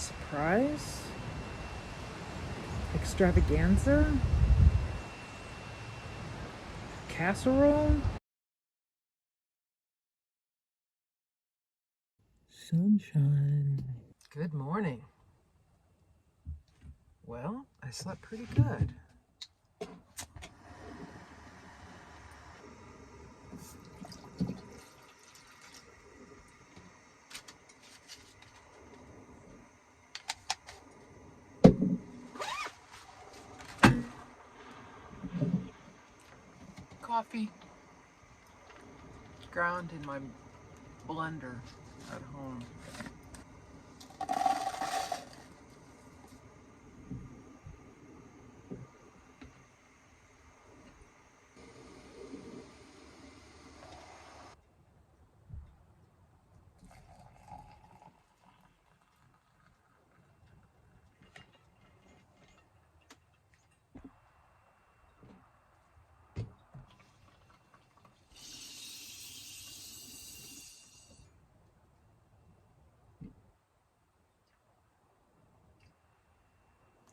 Surprise? Extravaganza? Casserole? Sunshine. Good morning. Well, I slept pretty good. Coffee ground in my blender at home.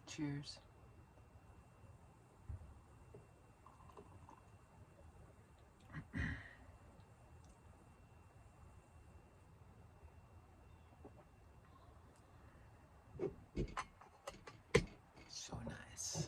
Cheers. So nice.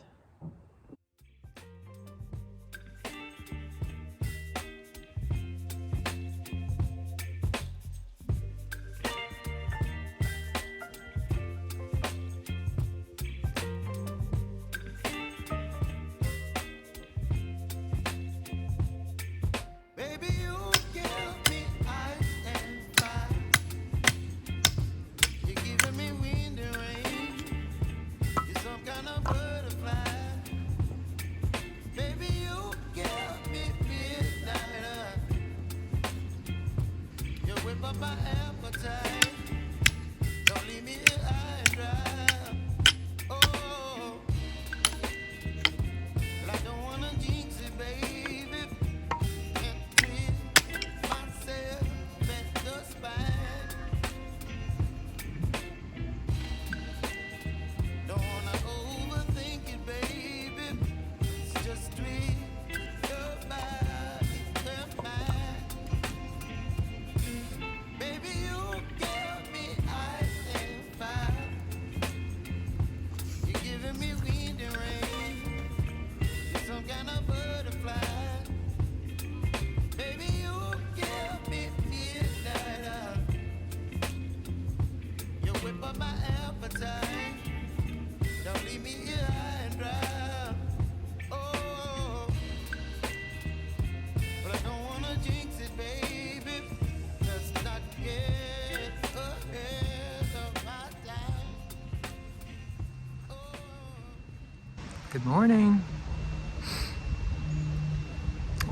Good morning.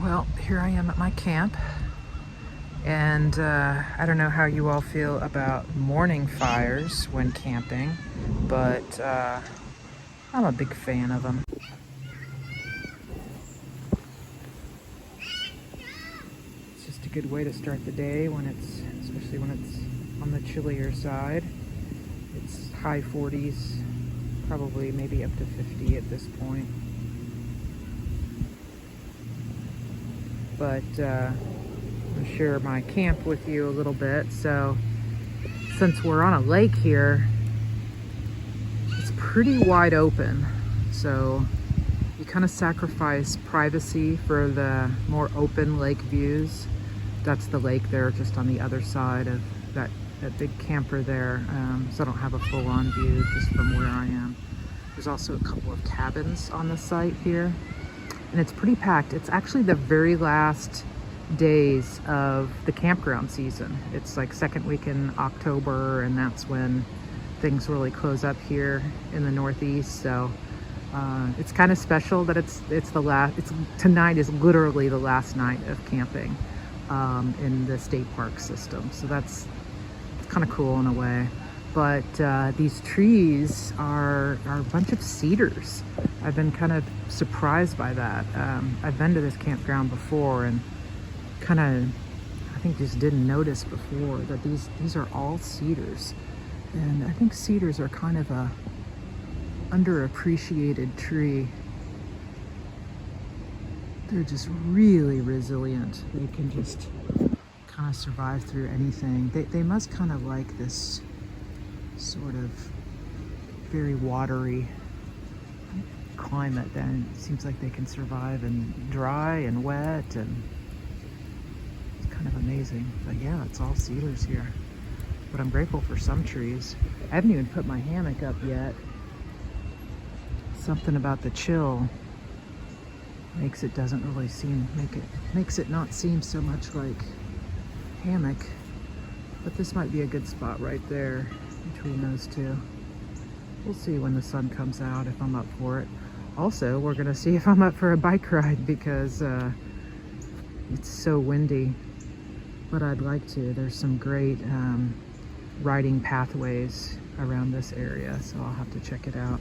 Well, here I am at my camp, and I don't know how you all feel about morning fires when camping, but I'm a big fan of them. It's just a good way to start the day especially when it's on the chillier side. It's high 40s. Probably maybe up to 50 at this point. But I'll share my camp with you a little bit. So since we're on a lake here, it's pretty wide open. So you kind of sacrifice privacy for the more open lake views. That's the lake there just on the other side of that big camper there. So I don't have a full-on view just from where I am. There's also a couple of cabins on the site here, and it's pretty packed. It's actually the very last days of the campground season. It's like second week in October, and that's when things really close up here in the Northeast. So it's kind of special that it's the last. Tonight is literally the last night of camping in the state park system. So that's kind of cool in a way. But these trees are a bunch of cedars. I've been kind of surprised by that. I've been to this campground before and kind of, I think just didn't notice before that these are all cedars. And I think cedars are kind of a underappreciated tree. They're just really resilient. They can just kind of survive through anything. They must kind of like this sort of very watery climate. Then it seems like they can survive in dry and wet, and it's kind of amazing. But yeah, it's all cedars here. But I'm grateful for some trees. I haven't even put my hammock up yet. Something about the chill makes it makes it not seem so much like hammock. But this might be a good spot right there between those two. We'll see when the sun comes out if I'm up for it. Also, we're gonna see if I'm up for a bike ride because it's so windy. But I'd like to. There's some great riding pathways around this area, so I'll have to check it out.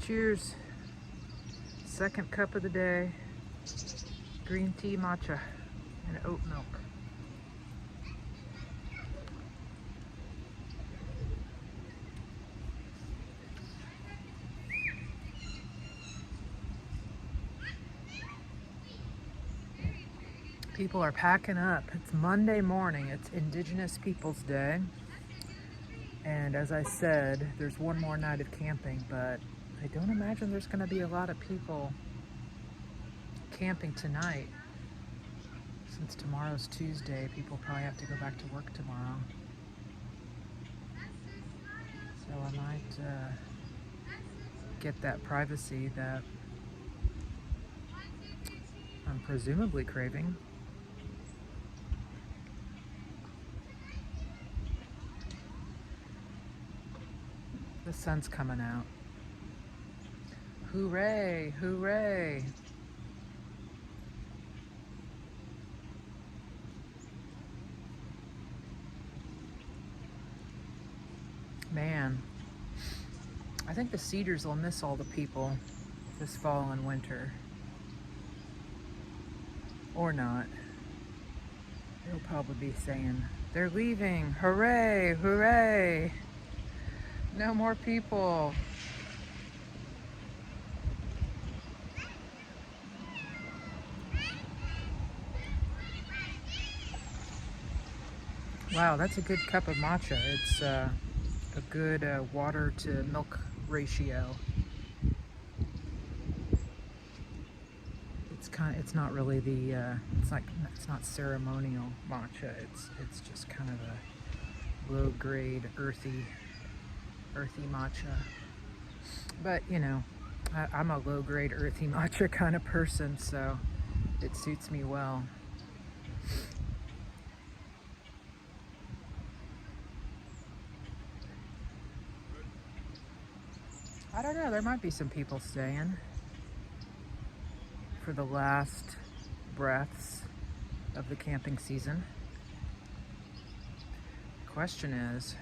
Cheers. Second cup of the day. Green tea matcha and oat milk. People are packing up. It's Monday morning. It's Indigenous Peoples Day. And as I said, there's one more night of camping, but I don't imagine there's going to be a lot of people camping tonight. Since tomorrow's Tuesday, people probably have to go back to work tomorrow. So I might get that privacy that I'm presumably craving. The sun's coming out. Hooray, hooray. Man, I think the cedars will miss all the people this fall and winter. Or not. They'll probably be saying, they're leaving, hooray, hooray. No more people. Wow, that's a good cup of matcha. It's a good water to milk ratio. It's not really the it's not ceremonial matcha. It's just kind of a low grade earthy matcha. But you know, I'm a low grade earthy matcha kind of person, so it suits me well. I don't know, there might be some people staying for the last breaths of the camping season. The question is,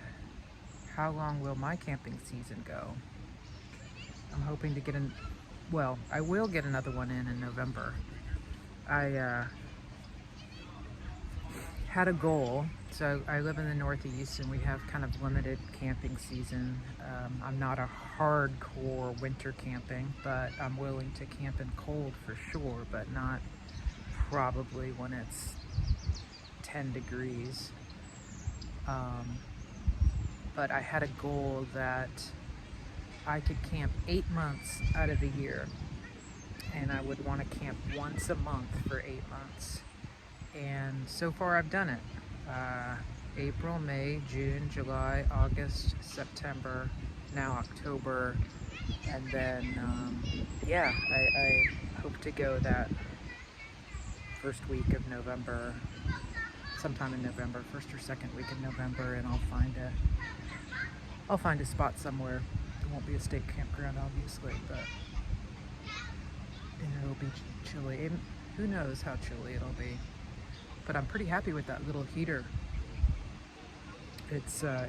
how long will my camping season go? I'm hoping to get I will get another one in November. I had a goal. So I live in the Northeast and we have kind of limited camping season. I'm not a hardcore winter camping, but I'm willing to camp in cold for sure, but not probably when it's 10 degrees. But I had a goal that I could camp 8 months out of the year, and I would want to camp once a month for 8 months. And so far I've done it. April, May, June, July, August, September, now October, and then yeah, I hope to go that first week of November, sometime in November, first or second week of November, and I'll find a spot somewhere. It won't be a state campground, obviously, but it'll be chilly. And who knows how chilly it'll be. But I'm pretty happy with that little heater. It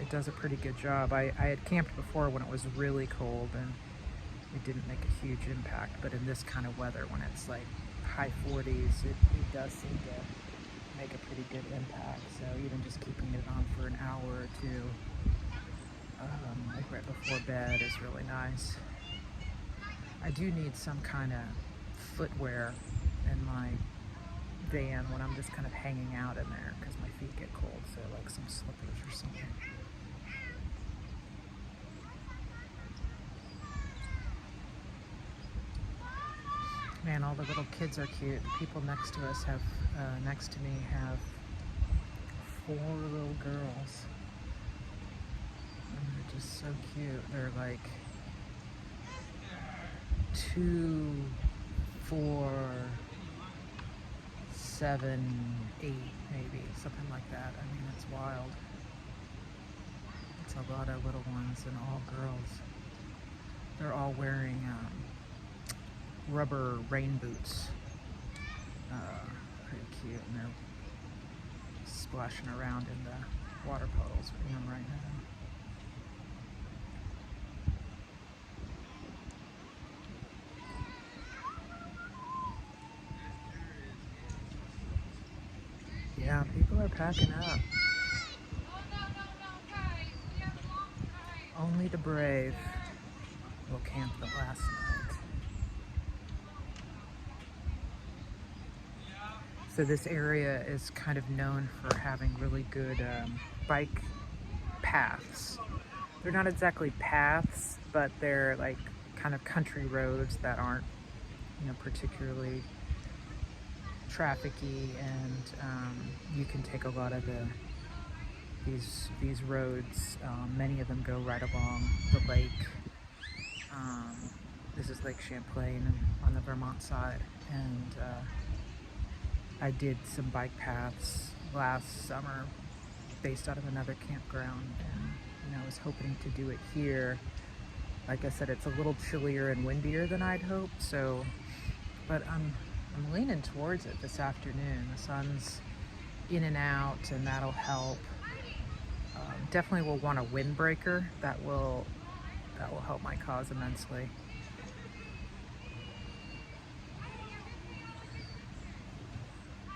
does a pretty good job. I had camped before when it was really cold and it didn't make a huge impact, but in this kind of weather, when it's like high 40s, it does seem to make a pretty good impact. So even just keeping it on for an hour or two, like right before bed, is really nice. I do need some kind of footwear in my van when I'm just kind of hanging out in there because my feet get cold, so like some slippers or something. Man, all the little kids are cute. The people next to us have, next to me have 4 little girls. And they're just so cute. They're like 2, 4, 7, 8, maybe, something like that. I mean, it's wild. It's a lot of little ones and all girls. They're all wearing rubber rain boots. Pretty cute, and they're splashing around in the water puddles in them right now. Yeah, people are packing up. Only the brave will camp the last night. So this area is kind of known for having really good bike paths. They're not exactly paths, but they're like kind of country roads that aren't, particularly trafficy, and you can take a lot of these roads. Many of them go right along the lake. This is Lake Champlain on the Vermont side, and I did some bike paths last summer based out of another campground, and I was hoping to do it here. Like I said, it's a little chillier and windier than I'd hoped, so, but I'm leaning towards it this afternoon. The sun's in and out, and that'll help. Definitely will want a windbreaker. That will help my cause immensely.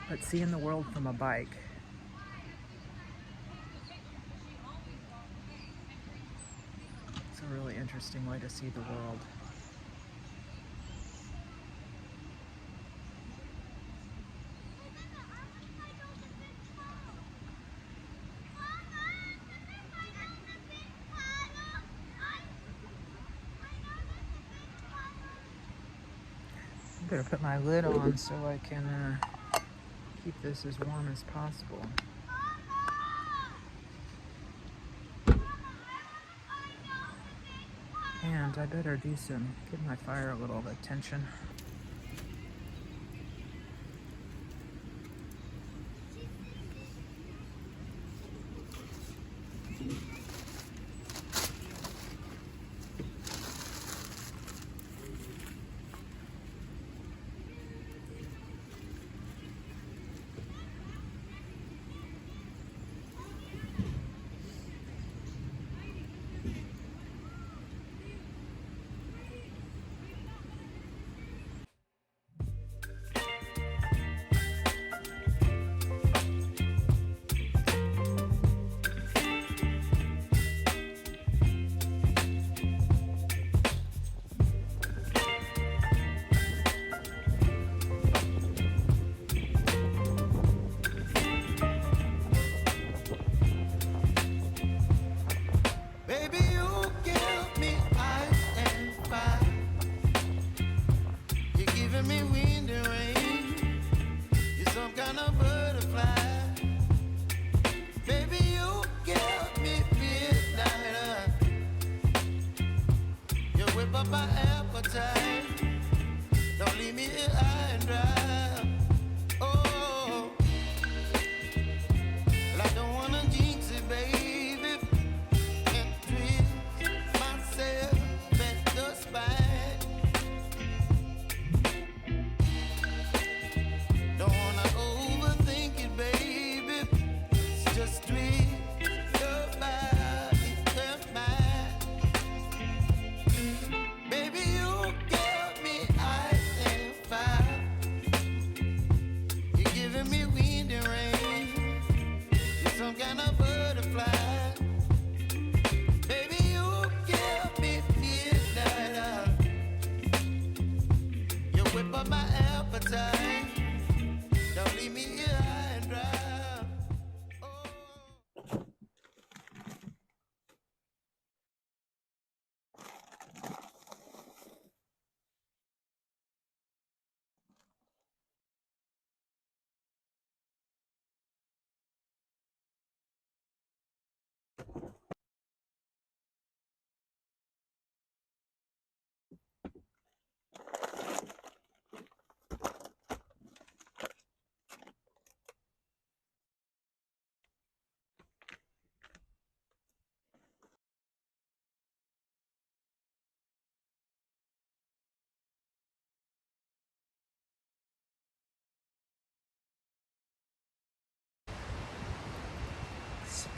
But seeing the world from a bike, it's a really interesting way to see the world. I better put my lid on so I can keep this as warm as possible. And I better give my fire a little attention.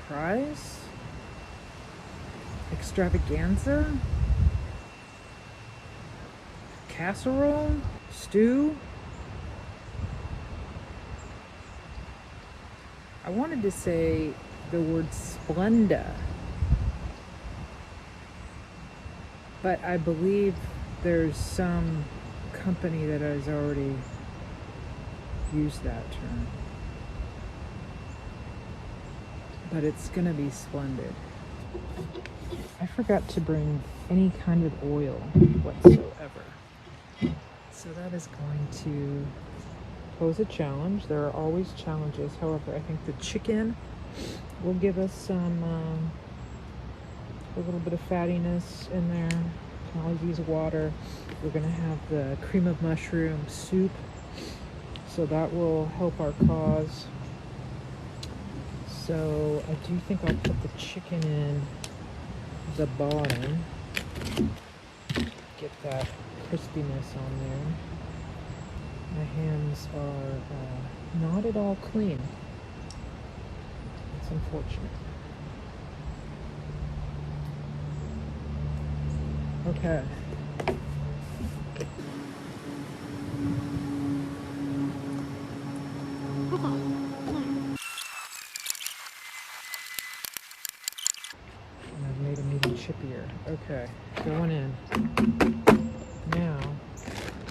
surprise extravaganza, casserole, stew. I wanted to say the word Splenda, but I believe there's some company that has already used that term. But it's gonna be splendid. I forgot to bring any kind of oil whatsoever. So that is going to pose a challenge. There are always challenges. However, I think the chicken will give us some, a little bit of fattiness in there. Can always use water. We're gonna have the cream of mushroom soup. So that will help our cause. So I do think I'll put the chicken in the bottom. Get that crispiness on there. My hands are not at all clean. It's unfortunate. Okay. And I've made them even chippier. Okay, going in. Now,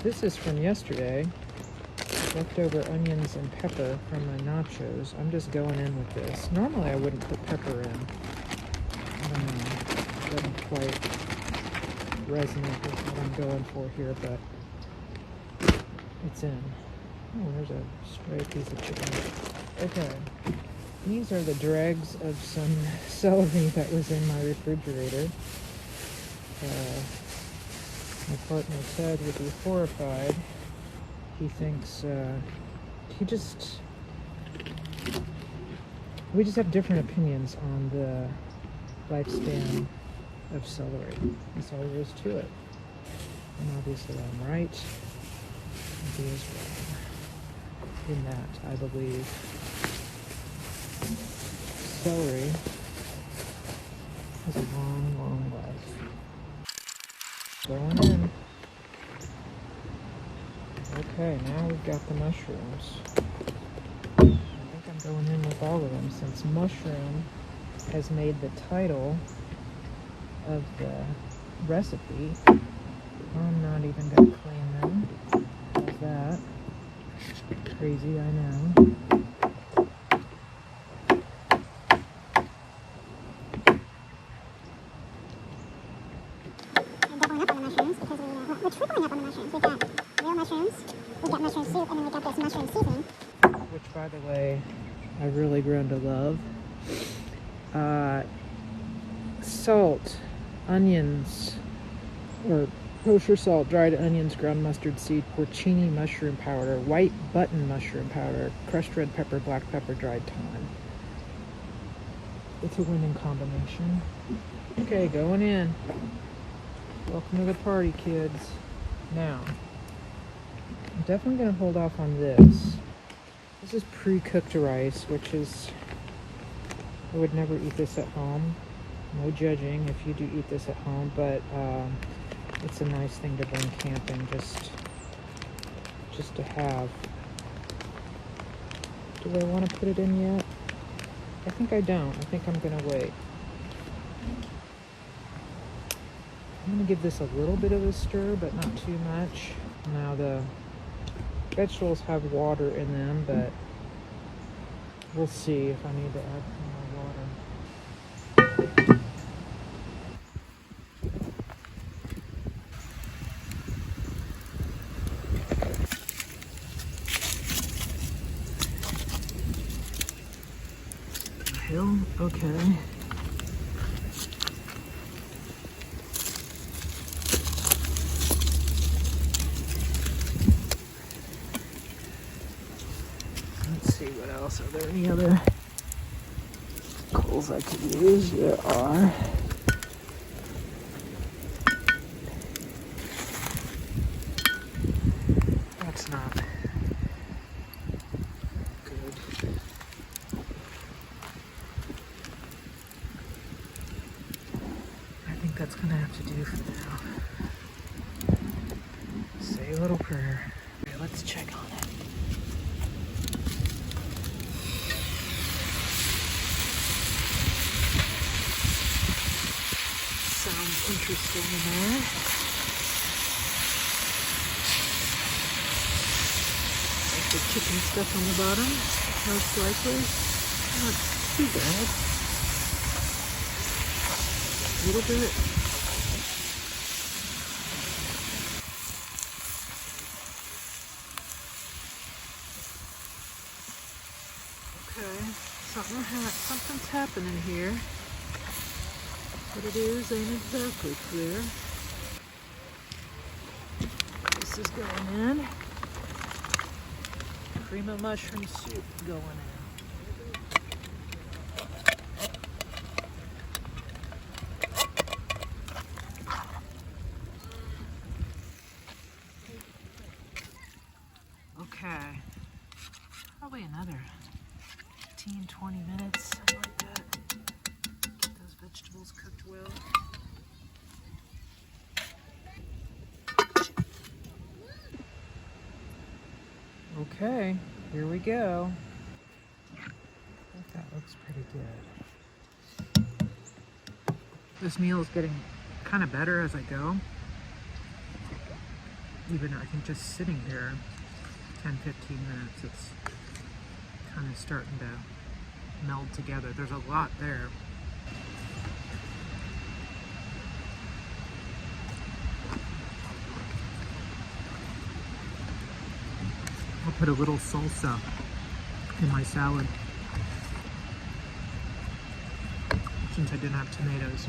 this is from yesterday. Leftover onions and pepper from my nachos. I'm just going in with this. Normally I wouldn't put pepper in. I don't know. It doesn't quite resonate with what I'm going for here, but it's in. Oh, there's a stray piece of chicken. Okay. These are the dregs of some celery that was in my refrigerator. My partner Ted would be horrified. He thinks, we just have different opinions on the lifespan of celery. That's all there is to it. And obviously I'm right. He is wrong in that, I believe. Celery has a long, long life. Going in. Okay, now we've got the mushrooms. I think I'm going in with all of them since mushroom has made the title of the recipe. I'm not even going to clean them. How's that? Crazy, I know. We're tripling up on the mushrooms. We've got real mushrooms, we've got mushroom soup, and then we've got this mushroom seasoning. Which, by the way, I've really grown to love. Salt, onions, or kosher salt, dried onions, ground mustard seed, porcini mushroom powder, white button mushroom powder, crushed red pepper, black pepper, dried thyme. It's a winning combination. Okay, going in. Welcome to the party, kids. Now, I'm definitely going to hold off on this. This is pre-cooked rice, which is, I would never eat this at home. No judging if you do eat this at home, but it's a nice thing to bring camping just to have. Do I want to put it in yet? I think I don't. I think I'm going to wait. I'm going to give this a little bit of a stir, but not too much. Now the vegetables have water in them, but we'll see if I need to add more water. Hill, okay. Are there any other coals I could use? There are. That's not good. that's gonna have to do for now. Say a little prayer. Okay, let's check on it. Sounds interesting in there. Like the chicken stuff on the bottom, most likely. Not too bad. A little bit. Okay, something's happening here. What it is ain't exactly clear. This is going in. Cream of mushroom soup going in. Okay, probably another 15-20 minutes, something like that. Get those vegetables cooked well. Okay, here we go. I think that looks pretty good. This meal is getting kind of better as I go. Even I think just sitting here 10-15 minutes, it's kind of starting to meld together. There's a lot there. I'll put a little salsa in my salad since I didn't have tomatoes.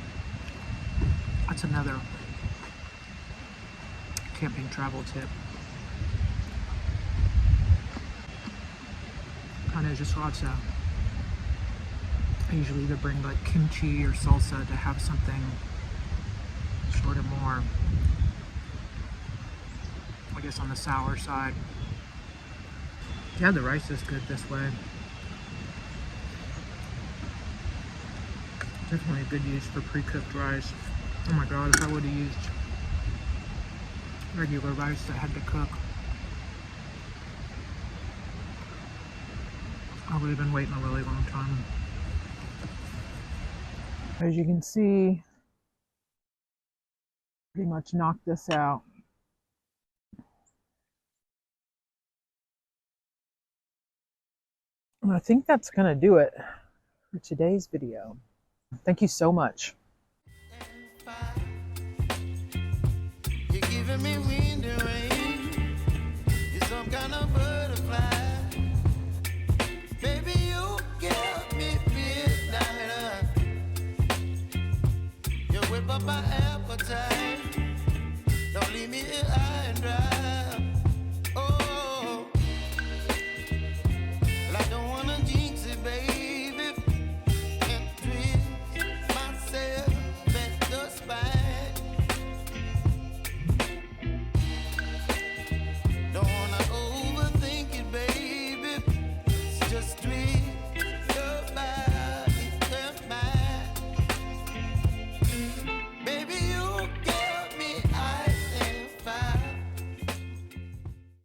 That's another camping travel tip. Kind of just lots of, I usually either bring like kimchi or salsa to have something sort of more, I guess, on the sour side. Yeah, the rice is good this way. Definitely a good use for pre-cooked rice. Oh my god, if I would have used regular rice that had to cook, I would have been waiting a really long time. As you can see, pretty much knocked this out. And I think that's gonna do it for today's video. Thank you so much. You're giving me wind and rain. You're some kind of butterfly. Baby, you give me midnight. You whip up my appetite. Don't leave me here.